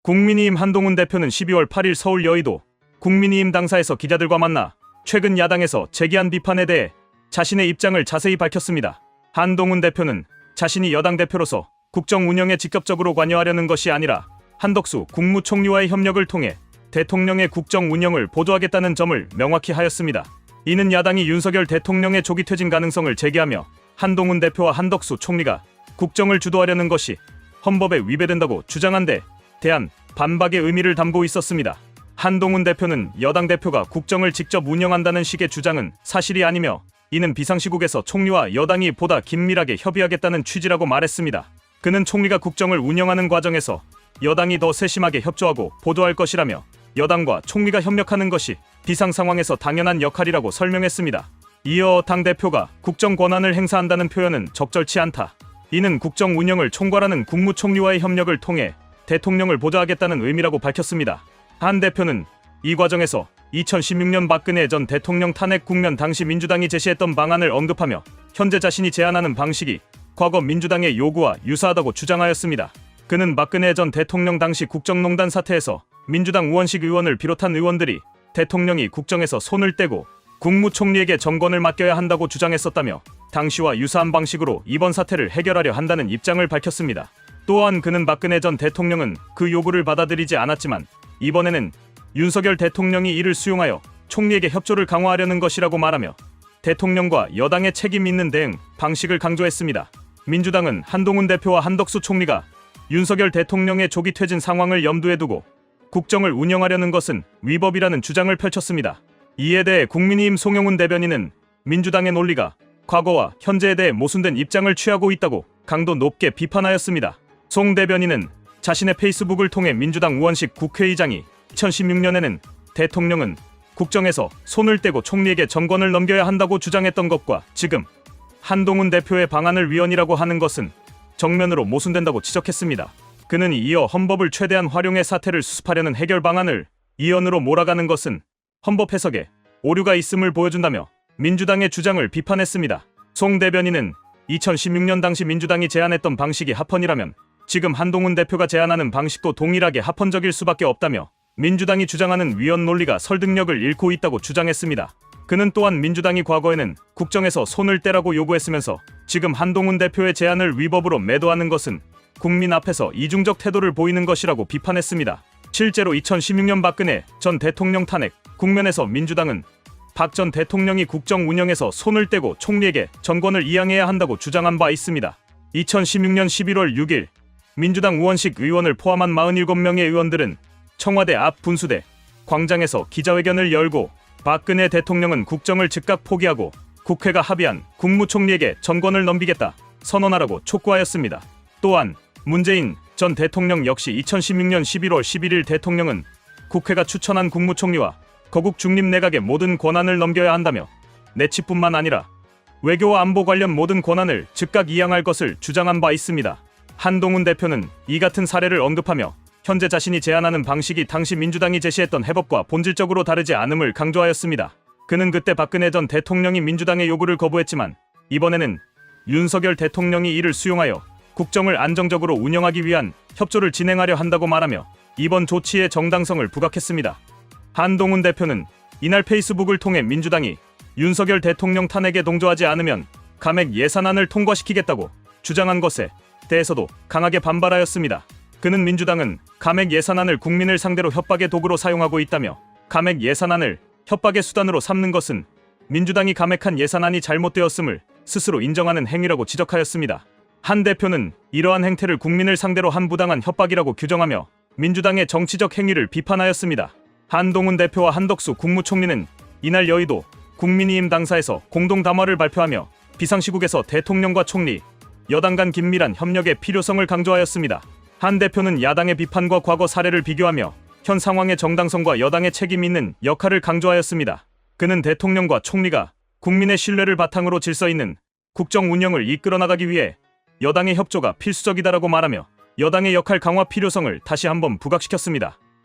국민의힘 한동훈 대표는 12월 8일 서울 여의도 국민의힘 당사에서 기자들과 만나 최근 야당에서 제기한 비판에 대해 자신의 입장을 자세히 밝혔습니다. 한동훈 대표는 자신이 여당 대표로서 국정 운영에 직접적으로 관여하려는 것이 아니라 한덕수 국무총리와의 협력을 통해 대통령의 국정 운영을 보조하겠다는 점을 명확히 하였습니다. 이는 야당이 윤석열 대통령의 조기 퇴진 가능성을 제기하며 한동훈 대표와 한덕수 총리가 국정을 주도하려는 것이 헌법에 위배된다고 주장한 데 대한 반박의 의미를 담고 있었습니다. 한동훈 대표는 여당 대표가 국정을 직접 운영한다는 식의 주장은 사실이 아니며 이는 비상시국에서 총리와 여당이 보다 긴밀하게 협의하겠다는 취지라고 말했습니다. 그는 총리가 국정을 운영하는 과정에서 여당이 더 세심하게 협조하고 보도할 것이라며 여당과 총리가 협력하는 것이 비상 상황에서 당연한 역할이라고 설명했습니다. 이어 당대표가 국정 권한을 행사한다는 표현은 적절치 않다. 이는 국정 운영을 총괄하는 국무총리와의 협력을 통해 대통령을 보좌하겠다는 의미라고 밝혔습니다. 한 대표는 이 과정에서 2016년 박근혜 전 대통령 탄핵 국면 당시 민주당이 제시했던 방안을 언급하며 현재 자신이 제안하는 방식이 과거 민주당의 요구와 유사하다고 주장하였습니다. 그는 박근혜 전 대통령 당시 국정농단 사태에서 민주당 우원식 의원을 비롯한 의원들이 대통령이 국정에서 손을 떼고 국무총리에게 정권을 맡겨야 한다고 주장했었다며 당시와 유사한 방식으로 이번 사태를 해결하려 한다는 입장을 밝혔습니다. 또한 그는 박근혜 전 대통령은 그 요구를 받아들이지 않았지만 이번에는 윤석열 대통령이 이를 수용하여 총리에게 협조를 강화하려는 것이라고 말하며 대통령과 여당의 책임 있는 대응 방식을 강조했습니다. 민주당은 한동훈 대표와 한덕수 총리가 윤석열 대통령의 조기 퇴진 상황을 염두에 두고 국정을 운영하려는 것은 위법이라는 주장을 펼쳤습니다. 이에 대해 국민의힘 송영훈 대변인은 민주당의 논리가 과거와 현재에 대해 모순된 입장을 취하고 있다고 강도 높게 비판하였습니다. 송 대변인은 자신의 페이스북을 통해 민주당 우원식 국회의장이 2016년에는 대통령은 국정에서 손을 떼고 총리에게 정권을 넘겨야 한다고 주장했던 것과 지금 한동훈 대표의 방안을 위헌이라고 하는 것은 정면으로 모순된다고 지적했습니다. 그는 이어 헌법을 최대한 활용해 사태를 수습하려는 해결 방안을 위헌으로 몰아가는 것은 헌법 해석에 오류가 있음을 보여준다며 민주당의 주장을 비판했습니다. 송 대변인은 2016년 당시 민주당이 제안했던 방식이 합헌이라면 지금 한동훈 대표가 제안하는 방식도 동일하게 합헌적일 수밖에 없다며 민주당이 주장하는 위헌 논리가 설득력을 잃고 있다고 주장했습니다. 그는 또한 민주당이 과거에는 국정에서 손을 떼라고 요구했으면서 지금 한동훈 대표의 제안을 위법으로 매도하는 것은 국민 앞에서 이중적 태도를 보이는 것이라고 비판했습니다. 실제로 2016년 박근혜 전 대통령 탄핵 국면에서 민주당은 박 전 대통령이 국정 운영에서 손을 떼고 총리에게 정권을 이양해야 한다고 주장한 바 있습니다. 2016년 11월 6일 민주당 우원식 의원을 포함한 47명의 의원들은 청와대 앞 분수대 광장에서 기자회견을 열고 박근혜 대통령은 국정을 즉각 포기하고 국회가 합의한 국무총리에게 정권을 넘기겠다 선언하라고 촉구하였습니다. 또한 문재인 전 대통령 역시 2016년 11월 11일 대통령은 국회가 추천한 국무총리와 거국 중립 내각의 모든 권한을 넘겨야 한다며 내치뿐만 아니라 외교와 안보 관련 모든 권한을 즉각 이양할 것을 주장한 바 있습니다. 한동훈 대표는 이 같은 사례를 언급하며 현재 자신이 제안하는 방식이 당시 민주당이 제시했던 해법과 본질적으로 다르지 않음을 강조하였습니다. 그는 그때 박근혜 전 대통령이 민주당의 요구를 거부했지만 이번에는 윤석열 대통령이 이를 수용하여 국정을 안정적으로 운영하기 위한 협조를 진행하려 한다고 말하며 이번 조치의 정당성을 부각했습니다. 한동훈 대표는 이날 페이스북을 통해 민주당이 윤석열 대통령 탄핵에 동조하지 않으면 감액 예산안을 통과시키겠다고 주장한 것에 대해서도 강하게 반발하였습니다. 그는 민주당은 감액 예산안을 국민을 상대로 협박의 도구로 사용하고 있다며 감액 예산안을 협박의 수단으로 삼는 것은 민주당이 감액한 예산안이 잘못되었음을 스스로 인정하는 행위라고 지적하였습니다. 한 대표는 이러한 행태를 국민을 상대로 한 부당한 협박이라고 규정하며 민주당의 정치적 행위를 비판하였습니다. 한동훈 대표와 한덕수 국무총리는 이날 여의도 국민의힘 당사에서 공동 담화를 발표하며 비상시국에서 대통령과 총리, 여당 간 긴밀한 협력의 필요성을 강조하였습니다. 한 대표는 야당의 비판과 과거 사례를 비교하며 현 상황의 정당성과 여당의 책임 있는 역할을 강조하였습니다. 그는 대통령과 총리가 국민의 신뢰를 바탕으로 질서 있는 국정 운영을 이끌어 나가기 위해 여당의 협조가 필수적이다라고 말하며 여당의 역할 강화 필요성을 다시 한번 부각시켰습니다.